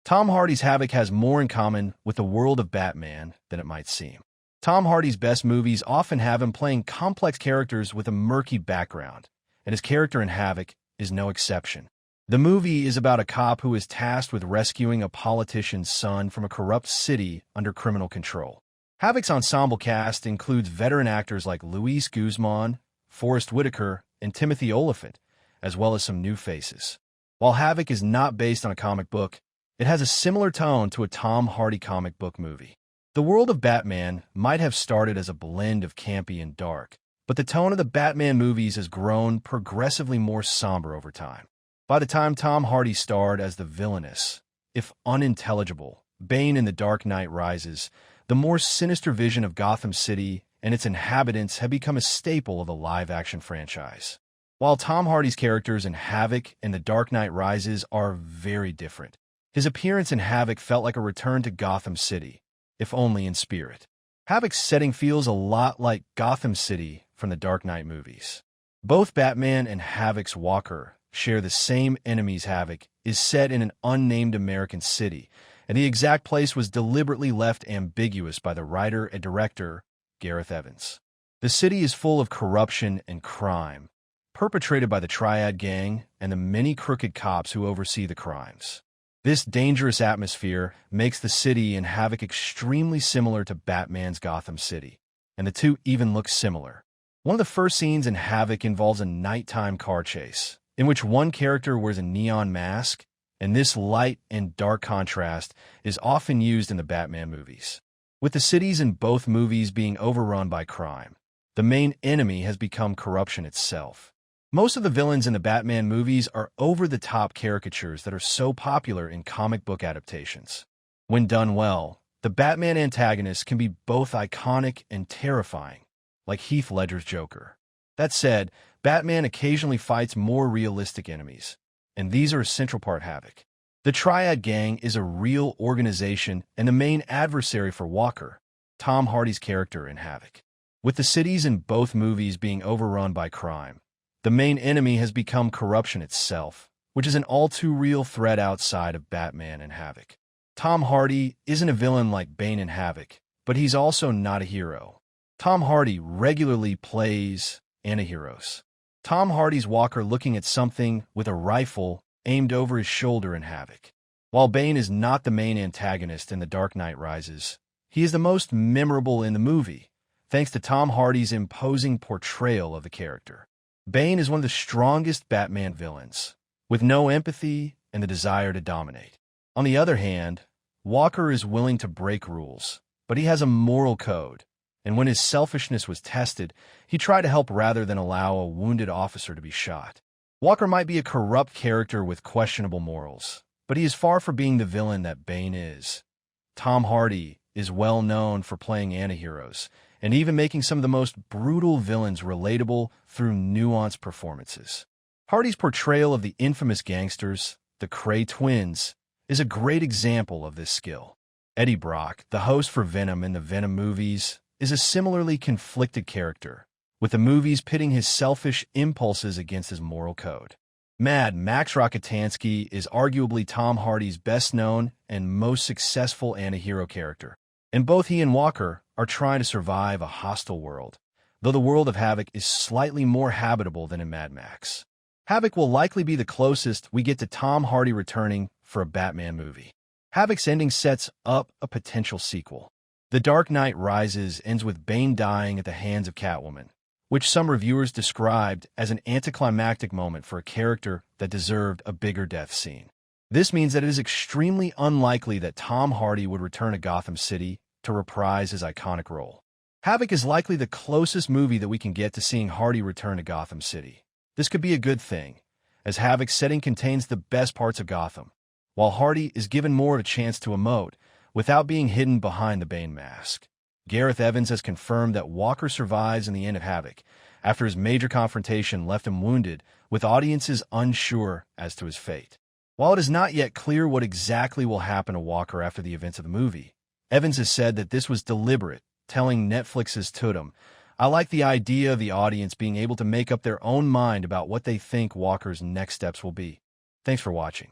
Tom Hardy's Havoc has more in common with the world of Batman than it might seem. Tom Hardy's best movies often have him playing complex characters with a murky background, and his character in Havoc is no exception. The movie is about a cop who is tasked with rescuing a politician's son from a corrupt city under criminal control. Havoc's ensemble cast includes veteran actors like Luis Guzman, Forrest Whitaker, and Timothy Olyphant, as well as some new faces. While Havoc is not based on a comic book, it has a similar tone to a Tom Hardy comic book movie. The world of Batman might have started as a blend of campy and dark, but the tone of the Batman movies has grown progressively more somber over time. By the time Tom Hardy starred as the villainous, if unintelligible, Bane in The Dark Knight Rises, the more sinister vision of Gotham City and its inhabitants have become a staple of a live-action franchise. While Tom Hardy's characters in Havoc and The Dark Knight Rises are very different, his appearance in Havoc felt like a return to Gotham City, if only in spirit. Havoc's setting feels a lot like Gotham City from the Dark Knight movies. Both Batman and Havoc's Walker share the same enemies. Havoc is set in an unnamed American city, and the exact place was deliberately left ambiguous by the writer and director, Gareth Evans. The city is full of corruption and crime, perpetrated by the Triad Gang and the many crooked cops who oversee the crimes. This dangerous atmosphere makes the city in Havoc extremely similar to Batman's Gotham City, and the two even look similar. One of the first scenes in Havoc involves a nighttime car chase, in which one character wears a neon mask, and this light and dark contrast is often used in the Batman movies. With the cities in both movies being overrun by crime, the main enemy has become corruption itself. Most of the villains in the Batman movies are over-the-top caricatures that are so popular in comic book adaptations. When done well, the Batman antagonists can be both iconic and terrifying, like Heath Ledger's Joker. That said, Batman occasionally fights more realistic enemies, and these are a central part of Havoc. The Triad Gang is a real organization and the main adversary for Walker, Tom Hardy's character in Havoc. With the cities in both movies being overrun by crime, the main enemy has become corruption itself, which is an all-too-real threat outside of Batman and Havoc. Tom Hardy isn't a villain like Bane in Havoc, but he's also not a hero. Tom Hardy regularly plays Antiheroes. Tom Hardy's Walker looking at something with a rifle aimed over his shoulder in Havoc. While Bane is not the main antagonist in The Dark Knight Rises, he is the most memorable in the movie, thanks to Tom Hardy's imposing portrayal of the character. Bane is one of the strongest Batman villains, with no empathy and the desire to dominate. On the other hand, Walker is willing to break rules, but he has a moral code, and when his selfishness was tested, he tried to help rather than allow a wounded officer to be shot. Walker might be a corrupt character with questionable morals, but he is far from being the villain that Bane is. Tom Hardy is well known for playing antiheroes, and even making some of the most brutal villains relatable through nuanced performances. Hardy's portrayal of the infamous gangsters, the Cray twins, is a great example of this skill. Eddie Brock, the host for Venom in the Venom movies, is a similarly conflicted character, with the movies pitting his selfish impulses against his moral code. Mad Max Rockatansky is arguably Tom Hardy's best-known and most successful antihero character, and both he and Walker are trying to survive a hostile world, though the world of Havoc is slightly more habitable than in Mad Max. Havoc will likely be the closest we get to Tom Hardy returning for a Batman movie. Havoc's ending sets up a potential sequel. The Dark Knight Rises ends with Bane dying at the hands of Catwoman, which some reviewers described as an anticlimactic moment for a character that deserved a bigger death scene. This means that it is extremely unlikely that Tom Hardy would return to Gotham City to reprise his iconic role. Havoc is likely the closest movie that we can get to seeing Hardy return to Gotham City. This could be a good thing, as Havoc's setting contains the best parts of Gotham, while Hardy is given more of a chance to emote without being hidden behind the Bane mask. Gareth Evans has confirmed that Walker survives in the end of Havoc, after his major confrontation left him wounded, with audiences unsure as to his fate. While it is not yet clear what exactly will happen to Walker after the events of the movie, Evans has said that this was deliberate, telling Netflix's Tudum, "I like the idea of the audience being able to make up their own mind about what they think Walker's next steps will be." Thanks for watching.